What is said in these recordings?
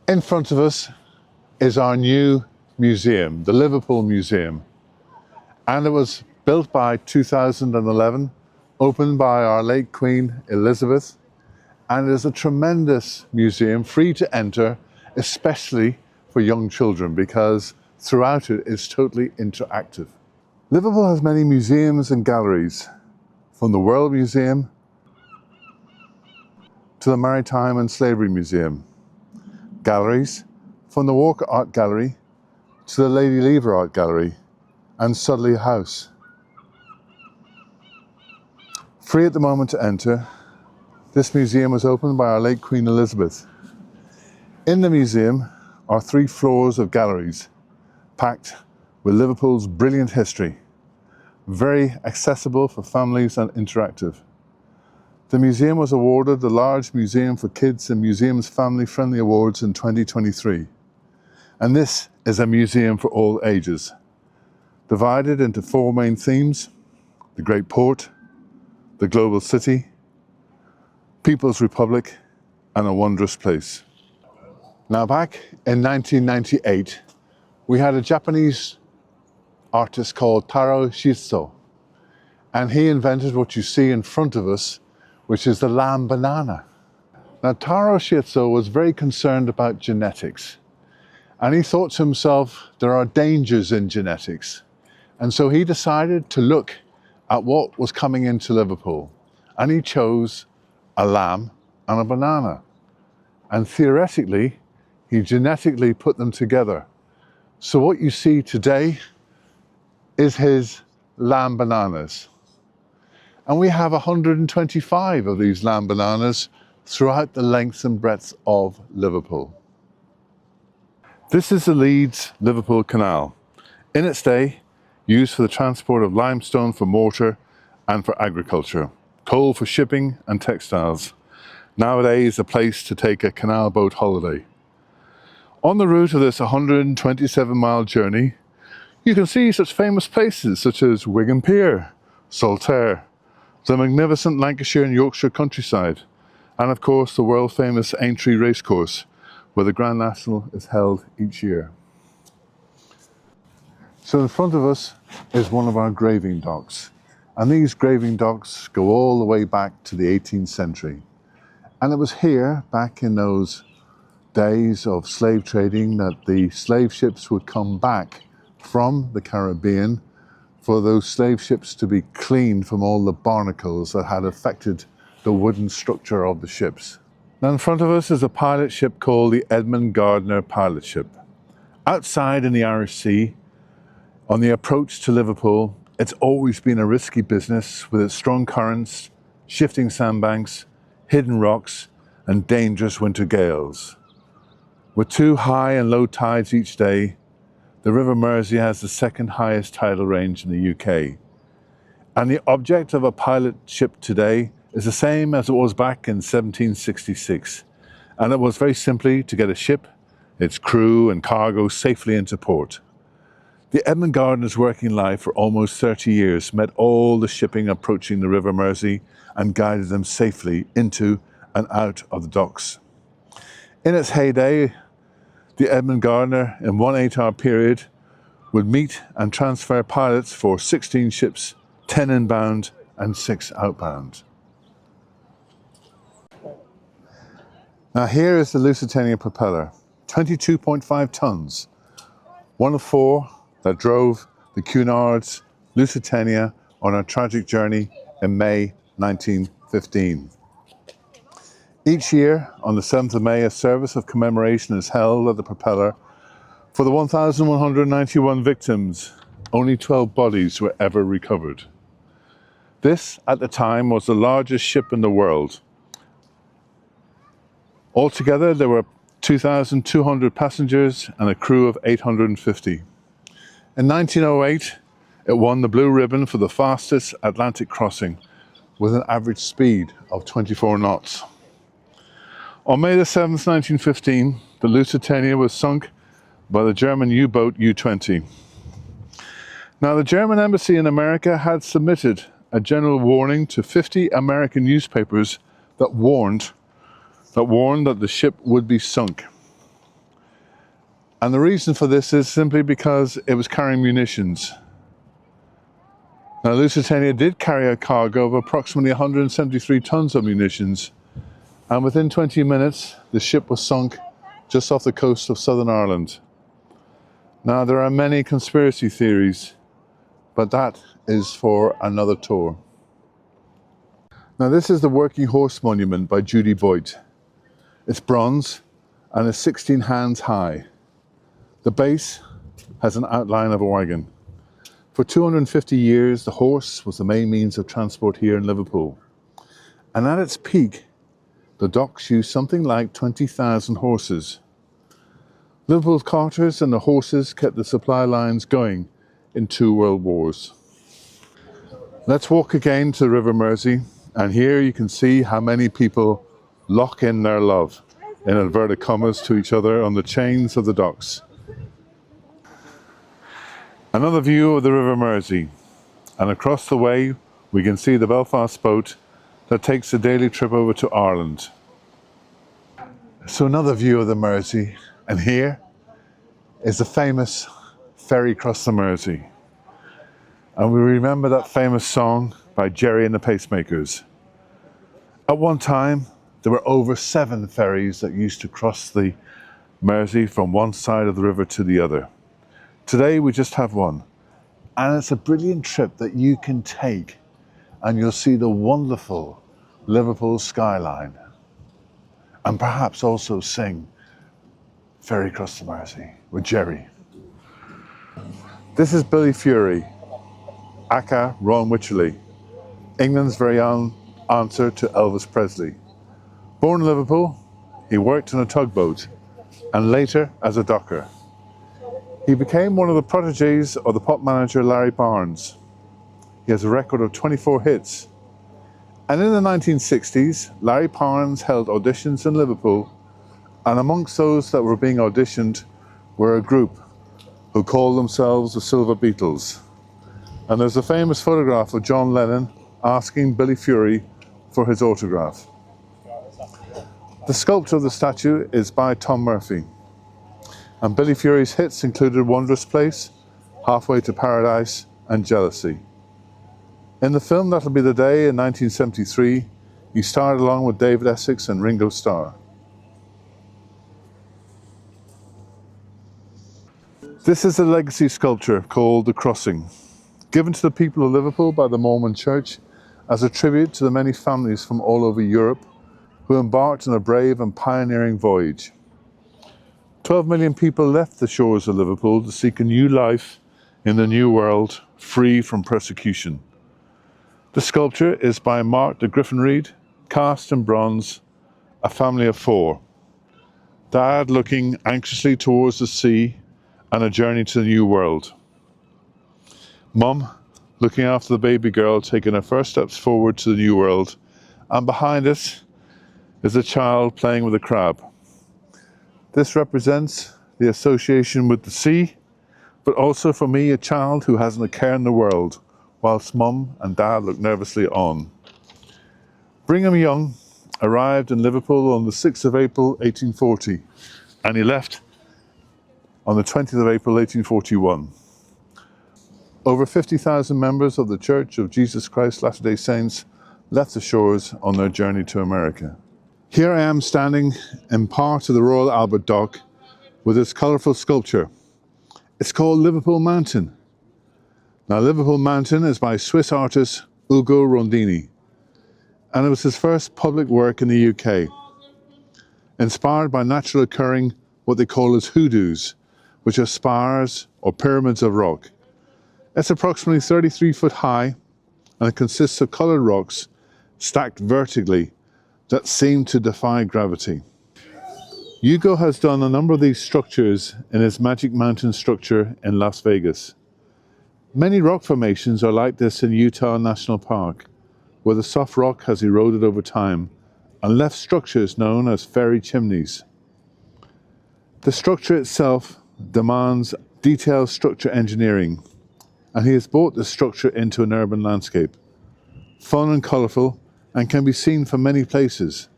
In front of us is our new museum, the Liverpool Museum. And it was built by 2011, opened by our late Queen Elizabeth. And it is a tremendous museum, free to enter, especially for young children, because throughout it is totally interactive. Liverpool has many museums and galleries, from the World Museum to the Maritime and Slavery Museum. Galleries from the Walker Art Gallery to the Lady Lever Art Gallery and Sudley House. Free at the moment to enter, this museum was opened by our late Queen Elizabeth. In the museum are 3 floors of galleries packed with Liverpool's brilliant history, very accessible for families and interactive. The museum was awarded the Large Museum for Kids and Museums Family Friendly Awards in 2023. And this is a museum for all ages, divided into 4 main themes: the Great Port, the Global City, People's Republic, and a Wondrous Place. Now, back in 1998, we had a Japanese artist called Taro Shizuo, and he invented what you see in front of us, which is the lamb banana. Now, Taro Shizuo was very concerned about genetics, and he thought to himself, there are dangers in genetics. And so he decided to look at what was coming into Liverpool, and he chose a lamb and a banana. And theoretically, he genetically put them together. So what you see today is his lamb bananas. And we have 125 of these lamb bananas throughout the length and breadth of Liverpool. This is the Leeds-Liverpool Canal. In its day, used for the transport of limestone for mortar and for agriculture, coal for shipping and textiles. Nowadays, a place to take a canal boat holiday. On the route of this 127-mile journey, you can see such famous places such as Wigan Pier, Saltaire, the magnificent Lancashire and Yorkshire countryside, and of course the world-famous Aintree Racecourse, where the Grand National is held each year. So in front of us is one of our graving docks, and these graving docks go all the way back to the 18th century. And it was here, back in those days of slave trading, that the slave ships would come back from the Caribbean for those slave ships to be cleaned from all the barnacles that had affected the wooden structure of the ships. Now in front of us is a pilot ship called the Edmund Gardner pilot ship. Outside in the Irish Sea, on the approach to Liverpool, it's always been a risky business with its strong currents, shifting sandbanks, hidden rocks, and dangerous winter gales. With 2 high and low tides each day, the River Mersey has the 2nd highest tidal range in the UK. And the object of a pilot ship today is the same as it was back in 1766. And it was very simply to get a ship, its crew and cargo safely into port. The Edmund Gardner's working life for almost 30 years met all the shipping approaching the River Mersey and guided them safely into and out of the docks. In its heyday, the Edmund Gardner, in one 8-hour period, would meet and transfer pilots for 16 ships, 10 inbound and 6 outbound. Now here is the Lusitania propeller, 22.5 tons, one of 4 that drove the Cunard's Lusitania on a tragic journey in May 1915. Each year, on the 7th of May, a service of commemoration is held at the propeller for the 1,191 victims. Only 12 bodies were ever recovered. This, at the time, was the largest ship in the world. Altogether, there were 2,200 passengers and a crew of 850. In 1908, it won the Blue Ribbon for the fastest Atlantic crossing with an average speed of 24 knots. On May the 7th, 1915, the Lusitania was sunk by the German U-boat U-20. Now, the German embassy in America had submitted a general warning to 50 American newspapers that warned that the ship would be sunk. And the reason for this is simply because it was carrying munitions. Now, Lusitania did carry a cargo of approximately 173 tons of munitions, and within 20 minutes, the ship was sunk just off the coast of Southern Ireland. Now, there are many conspiracy theories, but that is for another tour. Now, this is the Working Horse Monument by Judy Boyd. It's bronze and is 16 hands high. The base has an outline of a wagon. For 250 years, the horse was the main means of transport here in Liverpool. And at its peak, the docks used something like 20,000 horses. Liverpool's carters and the horses kept the supply lines going in 2 world wars. Let's walk again to the River Mersey, and here you can see how many people lock in their love, in inverted commas, to each other on the chains of the docks. Another view of the River Mersey, and across the way we can see the Belfast boat that takes a daily trip over to Ireland. So another view of the Mersey, and here is the famous ferry across the Mersey. And we remember that famous song by Jerry and the Pacemakers. At one time, there were over 7 ferries that used to cross the Mersey from one side of the river to the other. Today we just have one, and it's a brilliant trip that you can take, and you'll see the wonderful Liverpool skyline, and perhaps also sing Ferry Across the Mersey with Jerry. This is Billy Fury, aka Ron Wycherley, England's very own answer to Elvis Presley. Born in Liverpool, he worked on a tugboat and later as a docker. He became one of the protégés of the pop manager Larry Barnes. He has a record of 24 hits. And in the 1960s, Larry Barnes held auditions in Liverpool, and amongst those that were being auditioned were a group who called themselves the Silver Beatles. And there's a famous photograph of John Lennon asking Billy Fury for his autograph. The sculpture of the statue is by Tom Murphy. And Billy Fury's hits included Wondrous Place, Halfway to Paradise, and Jealousy. In the film That'll Be the Day in 1973, he starred along with David Essex and Ringo Starr. This is a legacy sculpture called The Crossing, given to the people of Liverpool by the Mormon Church as a tribute to the many families from all over Europe who embarked on a brave and pioneering voyage. 12 million people left the shores of Liverpool to seek a new life in the new world, free from persecution. The sculpture is by Mark de Griffenried, cast in bronze, a family of 4. Dad looking anxiously towards the sea and a journey to the new world. Mum looking after the baby girl taking her first steps forward to the new world, and behind us is a child playing with a crab. This represents the association with the sea, but also for me, a child who hasn't a care in the world, whilst Mum and Dad look nervously on. Brigham Young arrived in Liverpool on the 6th of April 1840, and he left on the 20th of April 1841. Over 50,000 members of the Church of Jesus Christ Latter-day Saints left the shores on their journey to America. Here I am standing in part of the Royal Albert Dock with this colourful sculpture. It's called Liverpool Mountain. Now, Liverpool Mountain is by Swiss artist Ugo Rondini, and it was his first public work in the UK. Inspired by natural occurring what they call as hoodoos, which are spires or pyramids of rock. It's approximately 33 foot high, and it consists of coloured rocks stacked vertically that seem to defy gravity. Ugo has done a number of these structures in his Magic Mountain structure in Las Vegas. Many rock formations are like this in Utah National Park, where the soft rock has eroded over time and left structures known as fairy chimneys. The structure itself demands detailed structure engineering, and he has brought the structure into an urban landscape. Fun and colourful, and can be seen from many places,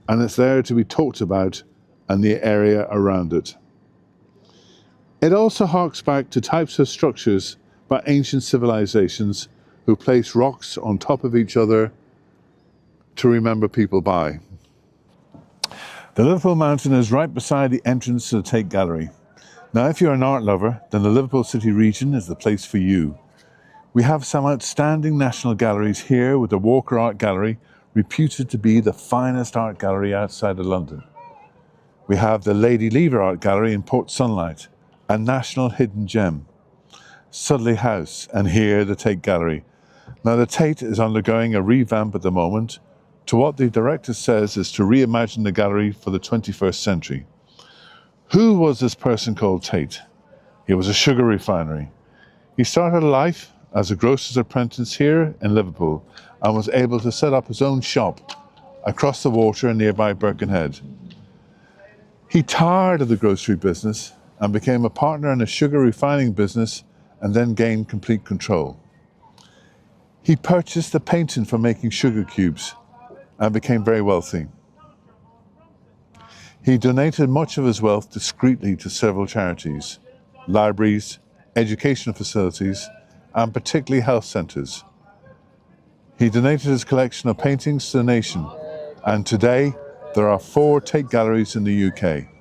and it's there to be talked about and the area around it. It also harks back to types of structures by ancient civilizations who placed rocks on top of each other to remember people by. The Liverpool Mountain is right beside the entrance to the Tate Gallery. Now, if you're an art lover, then the Liverpool City region is the place for you. We have some outstanding national galleries here, with the Walker Art Gallery, reputed to be the finest art gallery outside of London. We have the Lady Lever Art Gallery in Port Sunlight, a national hidden gem. Sudley House, and here the Tate Gallery. Now, the Tate is undergoing a revamp at the moment to what the director says is to reimagine the gallery for the 21st century. Who was this person called Tate? He was a sugar refinery. He started life as a grocer's apprentice here in Liverpool and was able to set up his own shop across the water in nearby Birkenhead. He tired of the grocery business and became a partner in a sugar refining business and then gained complete control. He purchased a patent for making sugar cubes and became very wealthy. He donated much of his wealth discreetly to several charities, libraries, educational facilities, and particularly health centres. He donated his collection of paintings to the nation, and today there are 4 Tate galleries in the UK.